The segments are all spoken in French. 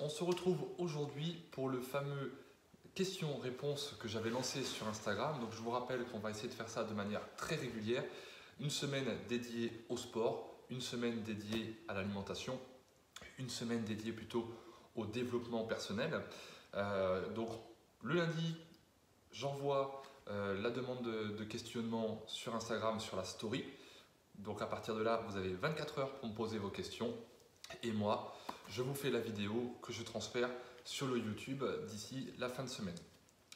on se retrouve aujourd'hui pour le fameux questions-réponses que j'avais lancé sur Instagram. Donc je vous rappelle qu'on va essayer de faire ça de manière très régulière. Une semaine dédiée au sport, une semaine dédiée à l'alimentation, une semaine dédiée plutôt au développement personnel. Donc le lundi, j'envoie la demande de questionnement sur Instagram, sur la story. Donc à partir de là, vous avez 24 heures pour me poser vos questions. Et moi, je vous fais la vidéo que je transfère sur le YouTube d'ici la fin de semaine.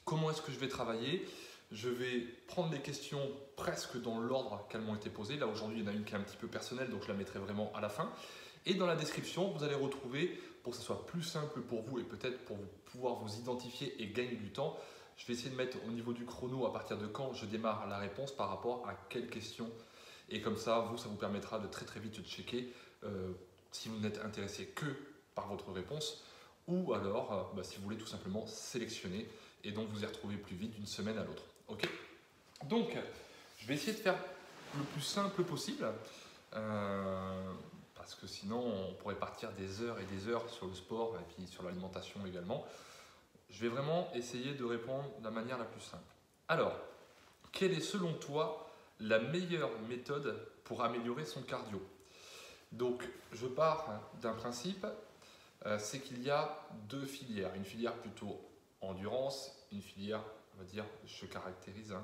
Comment est-ce que je vais travailler? Je vais prendre les questions presque dans l'ordre qu'elles m'ont été posées. Là aujourd'hui, il y en a une qui est un petit peu personnelle, donc je la mettrai vraiment à la fin. Et dans la description, vous allez retrouver, pour que ce soit plus simple pour vous et peut-être pour pouvoir vous identifier et gagner du temps, je vais essayer de mettre au niveau du chrono à partir de quand je démarre la réponse par rapport à quelle question. Et comme ça, ça vous permettra de très vite checker si vous n'êtes intéressé que par votre réponse ou alors si vous voulez tout simplement sélectionner et donc vous y retrouver plus vite d'une semaine à l'autre. Ok. Donc, je vais essayer de faire le plus simple possible parce que sinon on pourrait partir des heures et des heures sur le sport et puis sur l'alimentation également. Je vais vraiment essayer de répondre de la manière la plus simple. Alors, quelle est selon toi la meilleure méthode pour améliorer son cardio? Donc, je pars d'un principe, c'est qu'il y a deux filières. Une filière plutôt endurance, une filière, on va dire, je caractérise,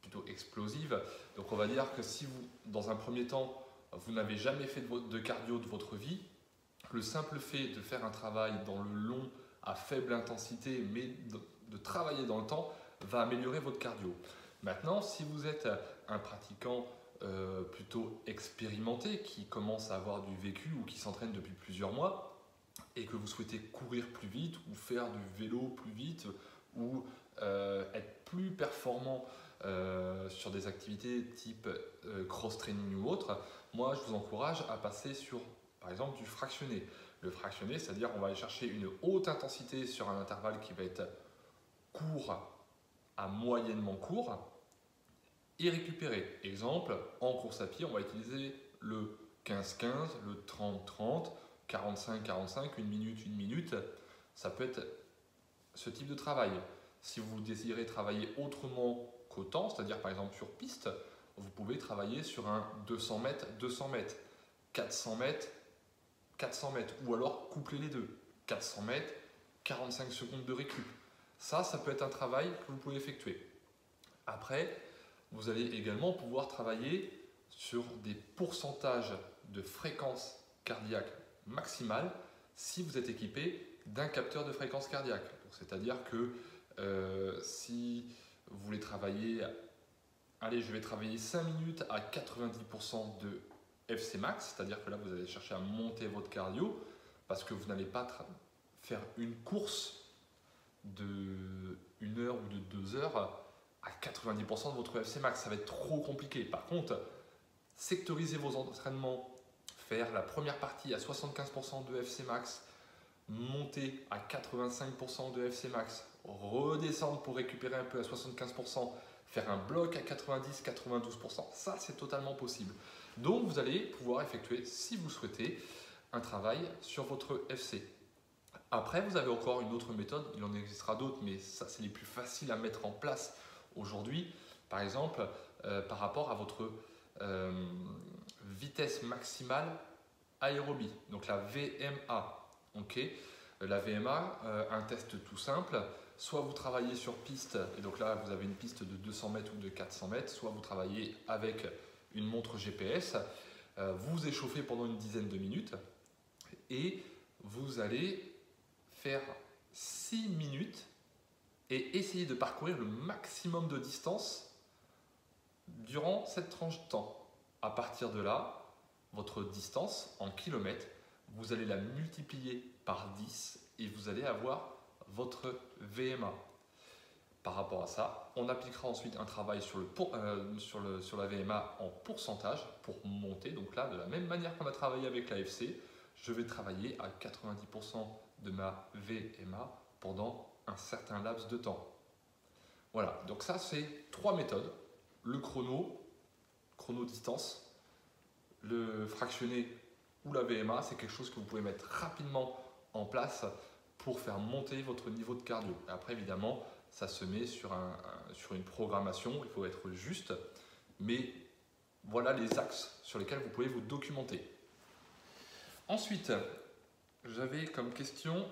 plutôt explosive. Donc, on va dire que si vous, dans un premier temps, vous n'avez jamais fait de cardio de votre vie, le simple fait de faire un travail dans le long, à faible intensité, mais de travailler dans le temps, va améliorer votre cardio. Maintenant, si vous êtes un pratiquant plutôt expérimenté, qui commence à avoir du vécu ou qui s'entraîne depuis plusieurs mois et que vous souhaitez courir plus vite ou faire du vélo plus vite ou être plus performant sur des activités type cross-training ou autre, moi je vous encourage à passer sur par exemple du fractionné. Le fractionné, c'est-à-dire on va aller chercher une haute intensité sur un intervalle qui va être court à moyennement court et récupérer. Exemple, en course à pied, on va utiliser le 15-15, le 30-30, 45-45, une minute. Ça peut être ce type de travail. Si vous désirez travailler autrement qu'au temps, c'est-à-dire par exemple sur piste, vous pouvez travailler sur un 200 mètres, 200 mètres, 400 mètres, 400 mètres, ou alors coupler les deux. 400 mètres, 45 secondes de récup. Ça peut être un travail que vous pouvez effectuer. Après, vous allez également pouvoir travailler sur des pourcentages de fréquence cardiaque maximale si vous êtes équipé d'un capteur de fréquence cardiaque. C'est-à-dire que si vous voulez travailler, allez, je vais travailler 5 minutes à 90% de FC max, c'est-à-dire que là vous allez chercher à monter votre cardio parce que vous n'allez pas faire une course de 1 heure ou de 2 heures à 90% de votre FC max, ça va être trop compliqué. Par contre, sectoriser vos entraînements, faire la première partie à 75% de FC max, monter à 85% de FC max, redescendre pour récupérer un peu à 75%, faire un bloc à 90-92%, ça c'est totalement possible. Donc vous allez pouvoir effectuer, si vous souhaitez, un travail sur votre FC. Après, vous avez encore une autre méthode, il en existera d'autres, mais ça c'est les plus faciles à mettre en place aujourd'hui. Par exemple, par rapport à votre vitesse maximale aérobie, donc la VMA. Okay. La VMA, un test tout simple, soit vous travaillez sur piste, et donc là vous avez une piste de 200 mètres ou de 400 mètres, soit vous travaillez avec une montre GPS, vous échauffez pendant une dizaine de minutes et vous allez faire 6 minutes et essayer de parcourir le maximum de distance durant cette tranche de temps. À partir de là, votre distance en kilomètres, vous allez la multiplier par 10 et vous allez avoir votre VMA. Par rapport à ça, on appliquera ensuite un travail sur la VMA en pourcentage pour monter. Donc là, de la même manière qu'on a travaillé avec l'AFC, je vais travailler à 90% de ma VMA pendant un certain laps de temps. Voilà, donc ça c'est 3 méthodes. Le chrono distance, le fractionné ou la VMA, c'est quelque chose que vous pouvez mettre rapidement en place pour faire monter votre niveau de cardio. Après, évidemment, ça se met sur une programmation, il faut être juste, mais voilà les axes sur lesquels vous pouvez vous documenter. Ensuite, j'avais comme question,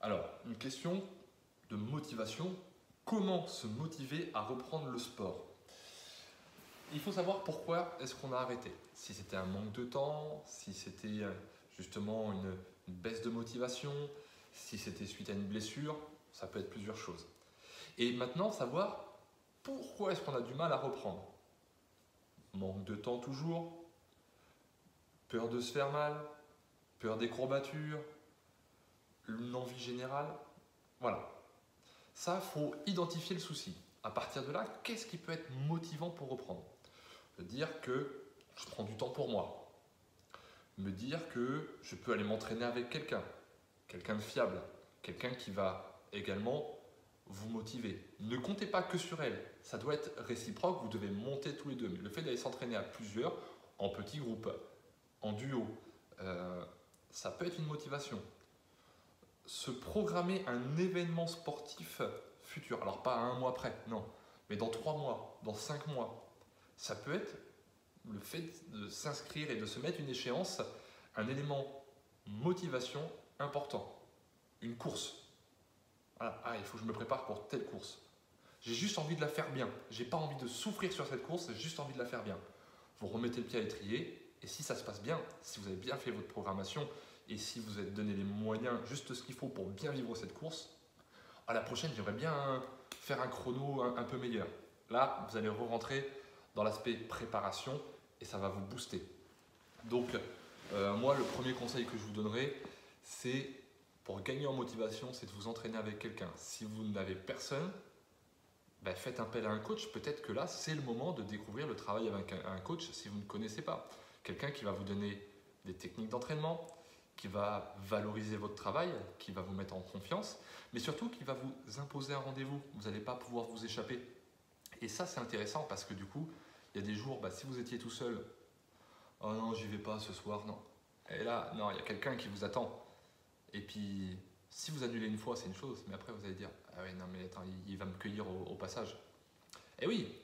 alors une question de motivation, comment se motiver à reprendre le sport? Il faut savoir pourquoi est-ce qu'on a arrêté. Si c'était un manque de temps, si c'était justement une baisse de motivation, si c'était suite à une blessure, ça peut être plusieurs choses. Et maintenant, savoir pourquoi est-ce qu'on a du mal à reprendre. Manque de temps toujours, peur de se faire mal, peur des courbatures, une envie générale. Voilà. Ça, il faut identifier le souci. À partir de là, qu'est-ce qui peut être motivant pour reprendre? Me dire que je prends du temps pour moi. Me dire que je peux aller m'entraîner avec quelqu'un de fiable, quelqu'un qui va également vous motiver. Ne comptez pas que sur elle, ça doit être réciproque, vous devez monter tous les deux. Mais le fait d'aller s'entraîner à plusieurs, en petits groupes, en duo, ça peut être une motivation. Se programmer un événement sportif futur, alors pas à 1 mois près, non, mais dans 3 mois, dans 5 mois, ça peut être le fait de s'inscrire et de se mettre une échéance, un élément motivation important. Une course. Voilà. Ah, il faut que je me prépare pour telle course. J'ai juste envie de la faire bien. J'ai pas envie de souffrir sur cette course, j'ai juste envie de la faire bien. Vous remettez le pied à l'étrier et si ça se passe bien, si vous avez bien fait votre programmation et si vous avez donné les moyens, juste ce qu'il faut pour bien vivre cette course, à la prochaine, j'aimerais bien faire un chrono un peu meilleur. Là, vous allez re-rentrer dans l'aspect préparation et ça va vous booster. Donc, moi, le premier conseil que je vous donnerai, c'est pour gagner en motivation, c'est de vous entraîner avec quelqu'un. Si vous n'avez personne, ben faites appel à un coach. Peut-être que là, c'est le moment de découvrir le travail avec un coach si vous ne connaissez pas. Quelqu'un qui va vous donner des techniques d'entraînement, qui va valoriser votre travail, qui va vous mettre en confiance, mais surtout qui va vous imposer un rendez-vous. Vous n'allez pas pouvoir vous échapper. Et ça, c'est intéressant parce que du coup, il y a des jours, si vous étiez tout seul, oh non, j'y vais pas ce soir, non. Et là, non, il y a quelqu'un qui vous attend. Et puis, si vous annulez une fois, c'est une chose, mais après vous allez dire, ah oui, non, mais attends, il va me cueillir au passage. Et oui,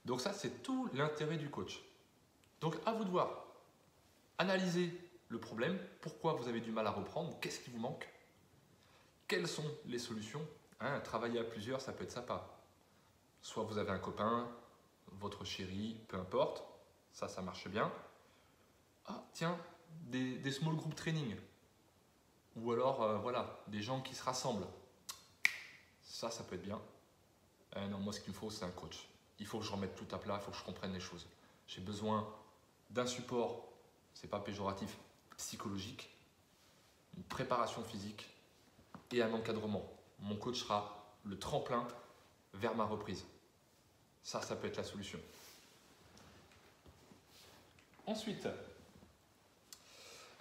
donc ça, c'est tout l'intérêt du coach. Donc, à vous de voir, analyser le problème, pourquoi vous avez du mal à reprendre, qu'est-ce qui vous manque, quelles sont les solutions. Travailler à plusieurs, ça peut être sympa. Soit vous avez un copain, votre chérie, peu importe, ça marche bien. Ah, tiens, des small group training. Ou alors, voilà, des gens qui se rassemblent. Ça peut être bien. Non, moi, ce qu'il me faut, c'est un coach. Il faut que je remette tout à plat, il faut que je comprenne les choses. J'ai besoin d'un support, c'est pas péjoratif, psychologique, une préparation physique et un encadrement. Mon coach sera le tremplin vers ma reprise. Ça peut être la solution. Ensuite,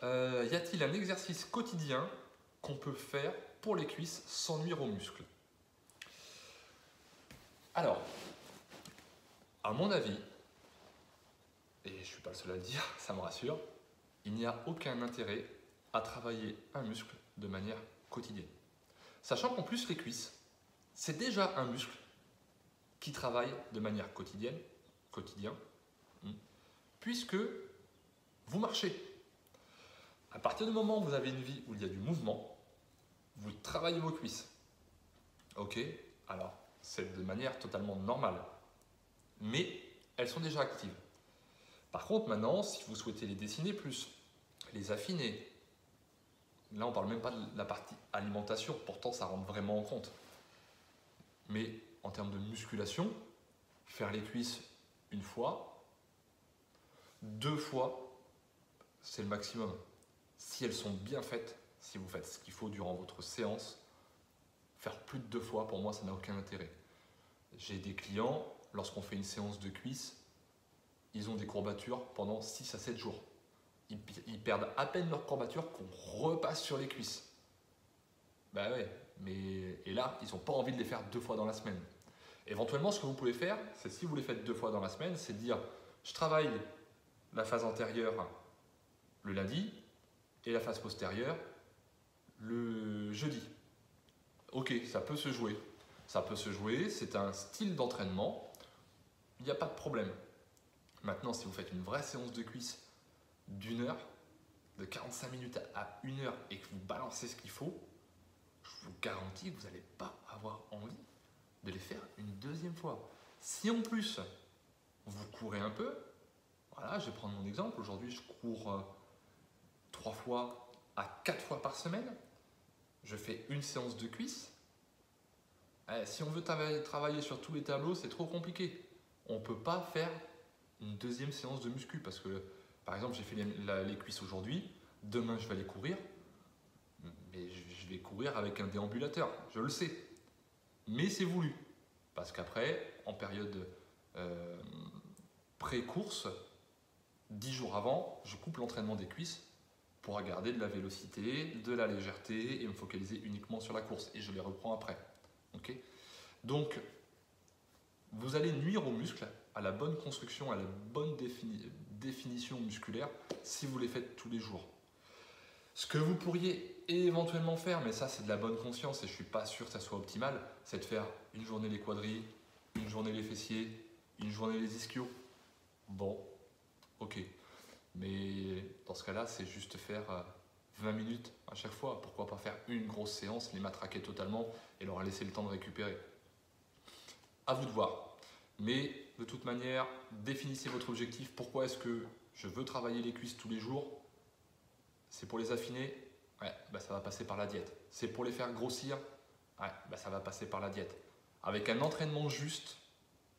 y a-t-il un exercice quotidien qu'on peut faire pour les cuisses sans nuire aux muscles? Alors, à mon avis, et je ne suis pas le seul à le dire, ça me rassure, il n'y a aucun intérêt à travailler un muscle de manière quotidienne. Sachant qu'en plus les cuisses, c'est déjà un muscle qui travaille de manière quotidien, puisque vous marchez. À partir du moment où vous avez une vie où il y a du mouvement, vous travaillez vos cuisses. Ok, alors c'est de manière totalement normale, mais elles sont déjà actives. Par contre, maintenant, si vous souhaitez les dessiner plus, les affiner, là on ne parle même pas de la partie alimentation, pourtant ça rentre vraiment en compte. Mais en termes de musculation, faire les cuisses une fois, 2 fois, c'est le maximum. Si elles sont bien faites, si vous faites ce qu'il faut durant votre séance, faire plus de 2 fois, pour moi, ça n'a aucun intérêt. J'ai des clients, lorsqu'on fait une séance de cuisses, ils ont des courbatures pendant 6 à 7 jours. Ils perdent à peine leurs courbatures qu'on repasse sur les cuisses. Ben ouais, et là, ils n'ont pas envie de les faire 2 fois dans la semaine. Éventuellement, ce que vous pouvez faire, c'est si vous les faites 2 fois dans la semaine, c'est de dire, je travaille la phase antérieure le lundi et la phase postérieure le jeudi. Ok, ça peut se jouer. Ça peut se jouer, c'est un style d'entraînement, il n'y a pas de problème. Maintenant, si vous faites une vraie séance de cuisse d'1 heure, de 45 minutes à 1 heure et que vous balancez ce qu'il faut, je vous garantis que vous n'allez pas avoir envie de les faire une deuxième fois. Si en plus, vous courez un peu, voilà, je vais prendre mon exemple. Aujourd'hui, je cours 3 fois à 4 fois par semaine. Je fais une séance de cuisse. Si on veut travailler sur tous les tableaux, c'est trop compliqué. On ne peut pas faire une deuxième séance de muscu parce que, par exemple, j'ai fait les cuisses aujourd'hui. Demain, je vais aller courir. Mais je vais courir avec un déambulateur, je le sais. Mais c'est voulu. Parce qu'après, en période pré-course, 10 jours avant, je coupe l'entraînement des cuisses pour garder de la vélocité, de la légèreté et me focaliser uniquement sur la course. Et je les reprends après. Okay. Donc, vous allez nuire aux muscles, à la bonne construction, à la bonne définition musculaire si vous les faites tous les jours. Ce que vous pourriez éventuellement faire, mais ça c'est de la bonne conscience et je ne suis pas sûr que ça soit optimal, c'est de faire une journée les quadris, une journée les fessiers, une journée les ischios. Bon, ok. Mais dans ce cas-là, c'est juste faire 20 minutes à chaque fois. Pourquoi pas faire une grosse séance, les matraquer totalement et leur laisser le temps de récupérer. À vous de voir. Mais de toute manière, définissez votre objectif. Pourquoi est-ce que je veux travailler les cuisses tous les jours? C'est pour les affiner? Ouais, ça va passer par la diète. C'est pour les faire grossir? Ouais, ça va passer par la diète. Avec un entraînement juste,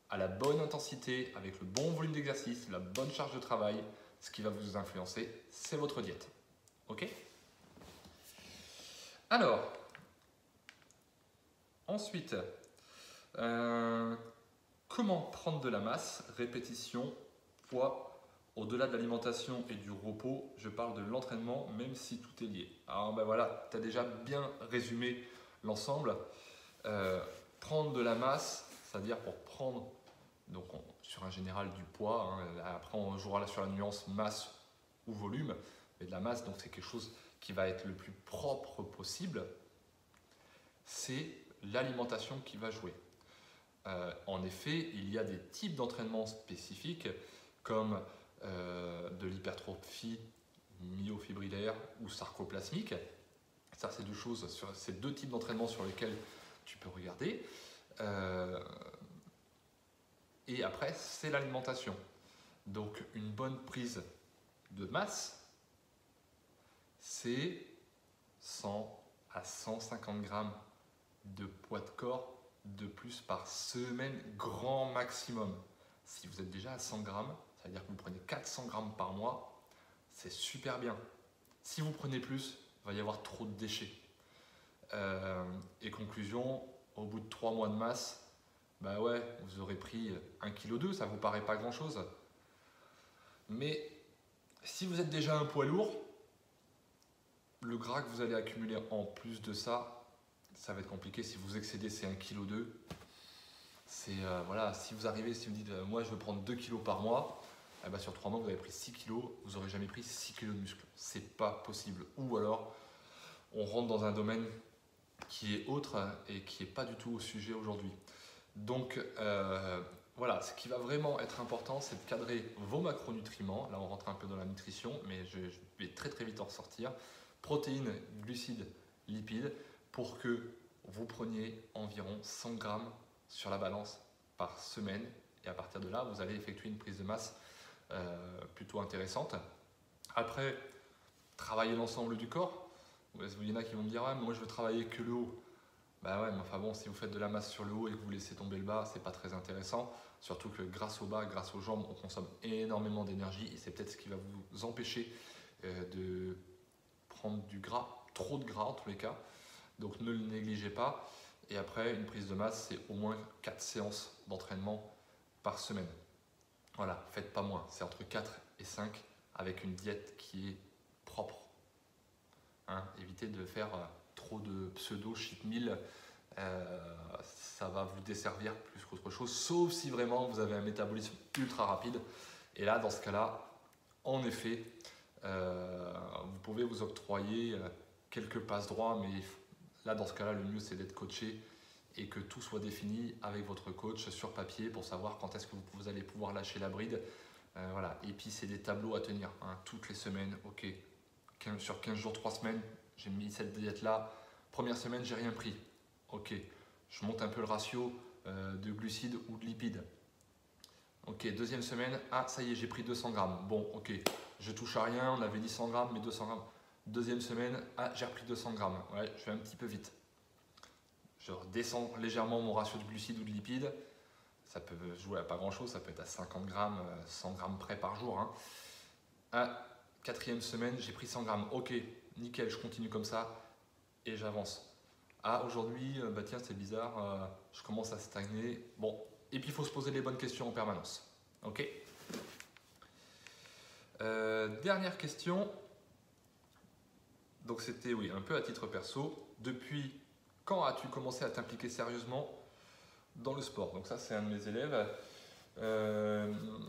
à la bonne intensité, avec le bon volume d'exercice, la bonne charge de travail, ce qui va vous influencer, c'est votre diète. Ok? Alors, ensuite, comment prendre de la masse? Répétition, poids. Au-delà de l'alimentation et du repos, je parle de l'entraînement, même si tout est lié. Alors voilà, tu as déjà bien résumé l'ensemble. Prendre de la masse, c'est-à-dire pour prendre, donc sur un général du poids, après on jouera sur la nuance masse ou volume, mais de la masse, donc c'est quelque chose qui va être le plus propre possible, c'est l'alimentation qui va jouer. En effet, il y a des types d'entraînement spécifiques comme de l'hypertrophie myofibrillaire ou sarcoplasmique. Ça, c'est c'est deux types d'entraînement sur lesquels tu peux regarder. Et après, c'est l'alimentation. Donc, une bonne prise de masse, c'est 100 à 150 grammes de poids de corps de plus par semaine, grand maximum. Si vous êtes déjà à 100 grammes, ça veut dire que vous prenez 400 grammes par mois, c'est super bien. Si vous prenez plus, il va y avoir trop de déchets. Et conclusion, au bout de 3 mois de masse, vous aurez pris 1,2 kg, ça ne vous paraît pas grand chose. Mais si vous êtes déjà un poids lourd, le gras que vous allez accumuler en plus de ça, ça va être compliqué. Si vous excédez ces 1,2 kg, si vous arrivez, si vous dites moi je veux prendre 2 kg par mois, sur 3 mois vous avez pris 6 kg, vous n'aurez jamais pris 6 kg de muscle. C'est pas possible. Ou alors on rentre dans un domaine qui est autre et qui n'est pas du tout au sujet aujourd'hui. Donc ce qui va vraiment être important, c'est de cadrer vos macronutriments. Là on rentre un peu dans la nutrition, mais je vais très très vite en ressortir. Protéines, glucides, lipides, pour que vous preniez environ 100 grammes sur la balance par semaine. Et à partir de là, vous allez effectuer une prise de masse plutôt intéressante. Après, travailler l'ensemble du corps. Il y en a qui vont me dire moi je veux travailler que le haut. Mais enfin bon, si vous faites de la masse sur le haut et que vous laissez tomber le bas, c'est pas très intéressant. Surtout que grâce au bas, grâce aux jambes, on consomme énormément d'énergie et c'est peut-être ce qui va vous empêcher de prendre du gras, trop de gras en tous les cas. Donc ne le négligez pas. Et après, une prise de masse, c'est au moins 4 séances d'entraînement par semaine. Voilà, faites pas moins. C'est entre 4 et 5 avec une diète qui est propre. Évitez de faire trop de pseudo cheat meal. Ça va vous desservir plus qu'autre chose, sauf si vraiment vous avez un métabolisme ultra rapide. Et là, dans ce cas-là, en effet, vous pouvez vous octroyer quelques passes droits, mais là dans ce cas-là, le mieux c'est d'être coaché et que tout soit défini avec votre coach sur papier pour savoir quand est-ce que vous allez pouvoir lâcher la bride. Voilà. Et puis c'est des tableaux à tenir hein, toutes les semaines. Ok, sur 15 jours, 3 semaines, j'ai mis cette diète-là. Première semaine, j'ai rien pris. Ok, je monte un peu le ratio de glucides ou de lipides. Ok, deuxième semaine, ah ça y est, j'ai pris 200 grammes. Bon, ok, je touche à rien, on avait dit 100 grammes, mais 200 grammes. Deuxième semaine, ah j'ai repris 200 grammes. Ouais, je vais un petit peu vite. Je redescends légèrement mon ratio de glucides ou de lipides. Ça peut jouer à pas grand chose, ça peut être à 50 grammes, 100 grammes près par jour. Hein. Ah, quatrième semaine, j'ai pris 100 grammes. Ok, nickel, je continue comme ça et j'avance. Ah, aujourd'hui, bah tiens, c'est bizarre, je commence à stagner. Bon, et puis il faut se poser les bonnes questions en permanence. Ok. Dernière question. Donc c'était, oui, un peu à titre perso. Depuis quand as-tu commencé à t'impliquer sérieusement dans le sport? Donc ça, c'est un de mes élèves.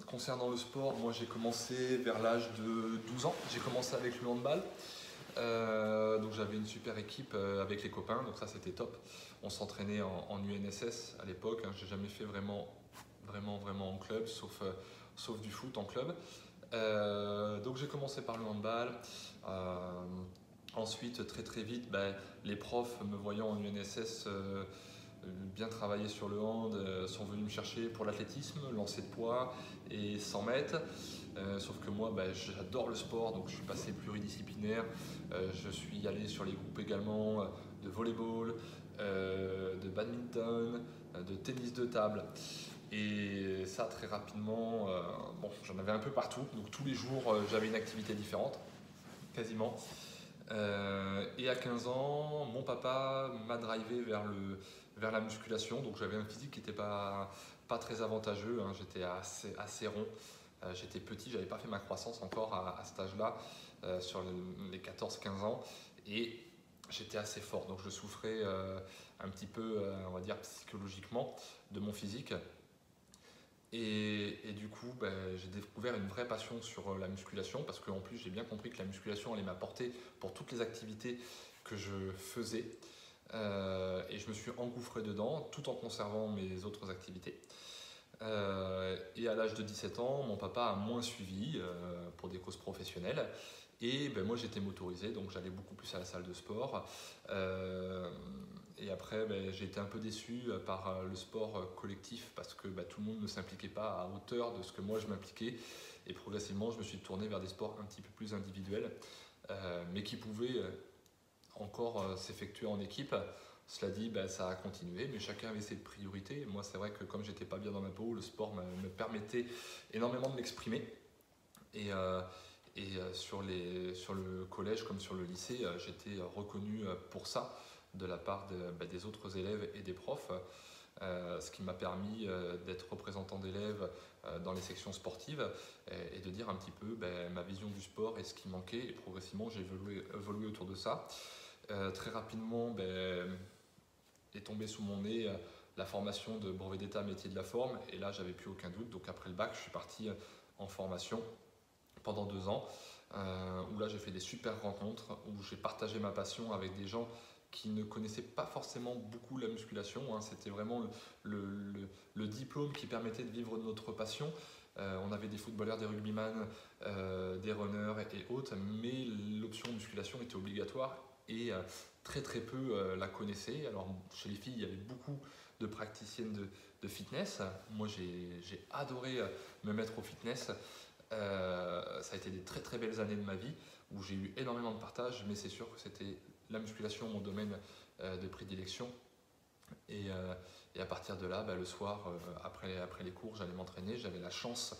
Concernant le sport, moi j'ai commencé vers l'âge de 12 ans. J'ai commencé avec le handball. Donc j'avais une super équipe avec les copains, donc ça c'était top. On s'entraînait en UNSS à l'époque. Hein. J'ai jamais fait vraiment en club, sauf du foot en club. Donc j'ai commencé par le handball. Ensuite, très vite, les profs me voyant en UNSS bien travailler sur le hand sont venus me chercher pour l'athlétisme, lancer de poids et 100 mètres. Sauf que moi, j'adore le sport, donc je suis passé pluridisciplinaire. Je suis allé sur les groupes également de volleyball, de badminton, de tennis de table. Et ça, très rapidement, j'en avais un peu partout. Donc tous les jours, j'avais une activité différente, quasiment. Et à 15 ans, mon papa m'a drivé vers la musculation. Donc j'avais un physique qui n'était pas très avantageux. Hein. J'étais assez rond. J'étais petit, j'avais pas fait ma croissance encore à cet âge-là, sur les 14-15 ans. Et j'étais assez fort. Donc je souffrais un petit peu, on va dire, psychologiquement de mon physique. Et du coup, j'ai découvert une vraie passion sur la musculation parce qu'en plus, j'ai bien compris que la musculation allait m'apporter pour toutes les activités que je faisais. Et je me suis engouffré dedans tout en conservant mes autres activités. Et à l'âge de 17 ans, mon papa a moins suivi pour des causes professionnelles. Et moi, j'étais motorisé, donc j'allais beaucoup plus à la salle de sport. Et après, j'ai été un peu déçu par le sport collectif parce que tout le monde ne s'impliquait pas à hauteur de ce que moi je m'impliquais. Et progressivement, je me suis tourné vers des sports un petit peu plus individuels, mais qui pouvaient encore s'effectuer en équipe. Cela dit, ça a continué, mais chacun avait ses priorités. Moi, c'est vrai que comme j'étais pas bien dans ma peau, le sport me permettait énormément de m'exprimer. Et sur le collège comme sur le lycée, j'étais reconnu pour ça de la part des autres élèves et des profs, ce qui m'a permis d'être représentant d'élèves dans les sections sportives et de dire un petit peu ma vision du sport et ce qui manquait. Et progressivement, j'ai évolué autour de ça. Très rapidement, est tombé sous mon nez la formation de brevet d'état métier de la forme. Et là, j'avais plus aucun doute. Donc après le bac, je suis parti en formation pendant 2 ans, où là j'ai fait des super rencontres, où j'ai partagé ma passion avec des gens qui ne connaissaient pas forcément beaucoup la musculation. Hein. C'était vraiment le diplôme qui permettait de vivre notre passion. On avait des footballeurs, des rugbyman, des runners et autres, mais l'option musculation était obligatoire et très peu la connaissaient. Alors chez les filles, il y avait beaucoup de praticiennes de fitness. Moi j'ai adoré me mettre au fitness. Ça a été des très belles années de ma vie où j'ai eu énormément de partage, mais c'est sûr que c'était la musculation mon domaine de prédilection. Et à partir de là, le soir, après les cours, j'allais m'entraîner. J'avais la chance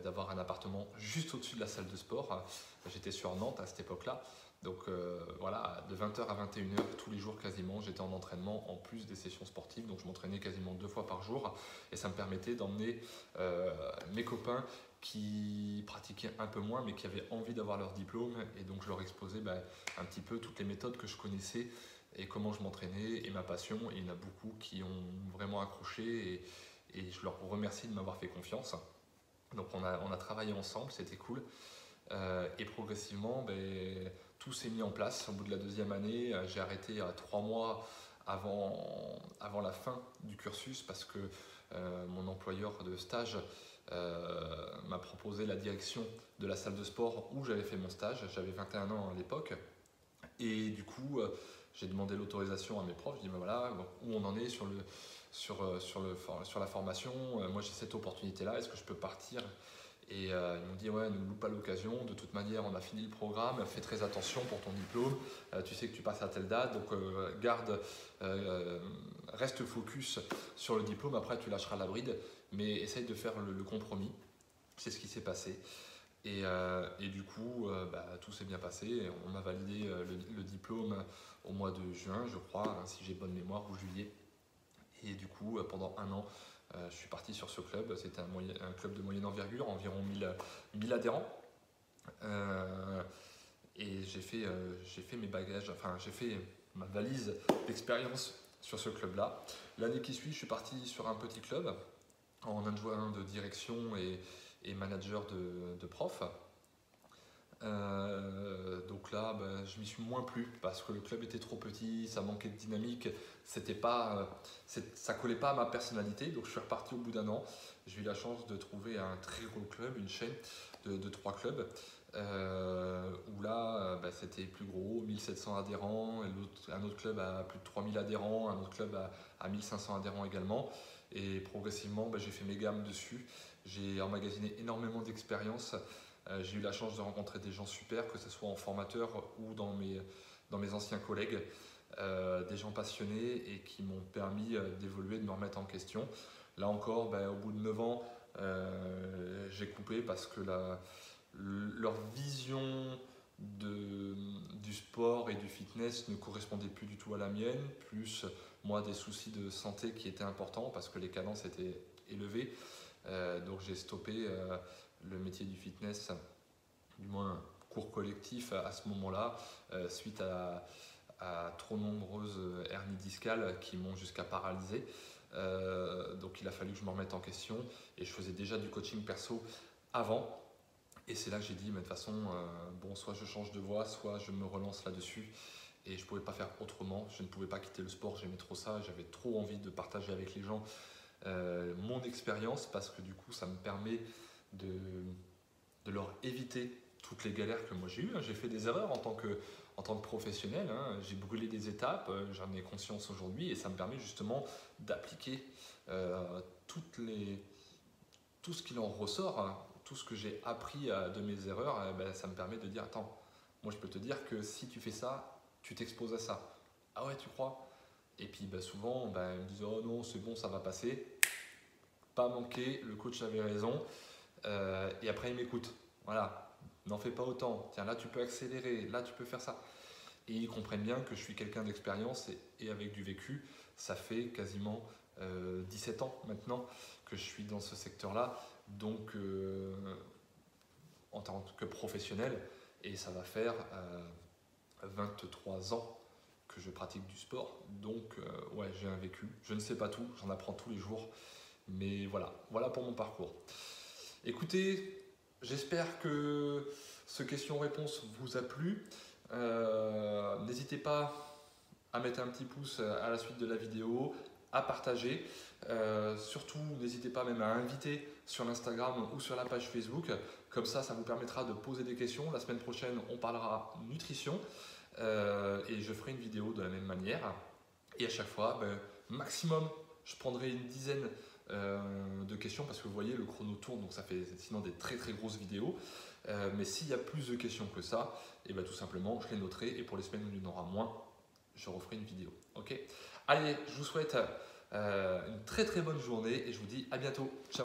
d'avoir un appartement juste au-dessus de la salle de sport. J'étais sur Nantes à cette époque-là. Donc voilà, de 20h à 21h, tous les jours quasiment, j'étais en entraînement en plus des sessions sportives. Donc je m'entraînais quasiment 2 fois par jour. Et ça me permettait d'emmener mes copains qui pratiquaient un peu moins mais qui avaient envie d'avoir leur diplôme, et donc je leur exposais un petit peu toutes les méthodes que je connaissais et comment je m'entraînais et ma passion, et il y en a beaucoup qui ont vraiment accroché et je leur remercie de m'avoir fait confiance. Donc on a travaillé ensemble, c'était cool. Et progressivement, tout s'est mis en place. Au bout de la deuxième année, j'ai arrêté à 3 mois avant la fin du cursus parce que mon employeur de stage m'a proposé la direction de la salle de sport où j'avais fait mon stage. J'avais 21 ans à l'époque et du coup j'ai demandé l'autorisation à mes profs. Je dis ben voilà, où on en est sur la formation. Moi j'ai cette opportunité là, est-ce que je peux partir? Et ils m'ont dit ouais, ne loupe pas l'occasion, de toute manière on a fini le programme, fais très attention pour ton diplôme, tu sais que tu passes à telle date, donc reste focus sur le diplôme, après tu lâcheras la bride, mais essaye de faire le compromis. C'est ce qui s'est passé. Et du coup, tout s'est bien passé, on m'a validé le diplôme au mois de juin, je crois, hein, si j'ai bonne mémoire, ou juillet. Et du coup, pendant un an, je suis parti sur ce club. C'était un club de moyenne envergure, environ 1000 adhérents. Et j'ai fait mes bagages, enfin j'ai fait ma valise d'expérience sur ce club-là. L'année qui suit, je suis parti sur un petit club en adjoint de direction et manager de prof. Donc là, je m'y suis moins plu parce que le club était trop petit, ça manquait de dynamique, ça collait pas à ma personnalité. Donc je suis reparti au bout d'un an. J'ai eu la chance de trouver un très gros club, une chaîne de 3 clubs où là c'était plus gros, 1700 adhérents, et un autre club à plus de 3000 adhérents, un autre club à 1500 adhérents également. Et progressivement, j'ai fait mes gammes dessus. J'ai emmagasiné énormément d'expérience. J'ai eu la chance de rencontrer des gens super, que ce soit en formateur ou dans mes anciens collègues, des gens passionnés et qui m'ont permis d'évoluer, de me remettre en question. Là encore, au bout de 9 ans, j'ai coupé parce que leur vision du sport et du fitness ne correspondait plus du tout à la mienne, plus moi des soucis de santé qui étaient importants parce que les cadences étaient élevées. Donc j'ai stoppé le métier du fitness, du moins cours collectif à ce moment-là, suite à trop nombreuses hernies discales qui m'ont jusqu'à paralyser. Donc il a fallu que je me remette en question et je faisais déjà du coaching perso avant. Et c'est là que j'ai dit, mais de toute façon, soit je change de voie, soit je me relance là-dessus. Et je ne pouvais pas faire autrement, je ne pouvais pas quitter le sport, j'aimais trop ça, j'avais trop envie de partager avec les gens mon expérience parce que du coup ça me permet de leur éviter toutes les galères que moi j'ai eues. J'ai fait des erreurs en tant que professionnel, hein. J'ai brûlé des étapes, j'en ai conscience aujourd'hui et ça me permet justement d'appliquer tout ce qu'il en ressort, hein, tout ce que j'ai appris de mes erreurs. Ça me permet de dire attends, moi je peux te dire que si tu fais ça, tu t'exposes à ça. Ah ouais, tu crois? Et puis souvent ils me disent oh non, c'est bon, ça va passer. Pas manqué, le coach avait raison. Et après il m'écoute. Voilà, n'en fais pas autant. Tiens, là tu peux accélérer, là tu peux faire ça. Et ils comprennent bien que je suis quelqu'un d'expérience et avec du vécu. Ça fait quasiment 17 ans maintenant que je suis dans ce secteur-là. Donc en tant que professionnel, et ça va faire 23 ans que je pratique du sport. Donc ouais, j'ai un vécu. Je ne sais pas tout, j'en apprends tous les jours. Mais voilà pour mon parcours. Écoutez, j'espère que ce question-réponse vous a plu. N'hésitez pas à mettre un petit pouce à la suite de la vidéo, à partager. Surtout, n'hésitez pas même à inviter sur l'Instagram ou sur la page Facebook. Comme ça vous permettra de poser des questions. La semaine prochaine, on parlera nutrition et je ferai une vidéo de la même manière. Et à chaque fois, maximum, je prendrai une dizaine de questions parce que vous voyez le chrono tourne, donc ça fait sinon des très très grosses vidéos. Mais s'il y a plus de questions que ça, et tout simplement je les noterai et pour les semaines où il y en aura moins, je referai une vidéo. Ok. Allez, je vous souhaite une très très bonne journée et je vous dis à bientôt. Ciao.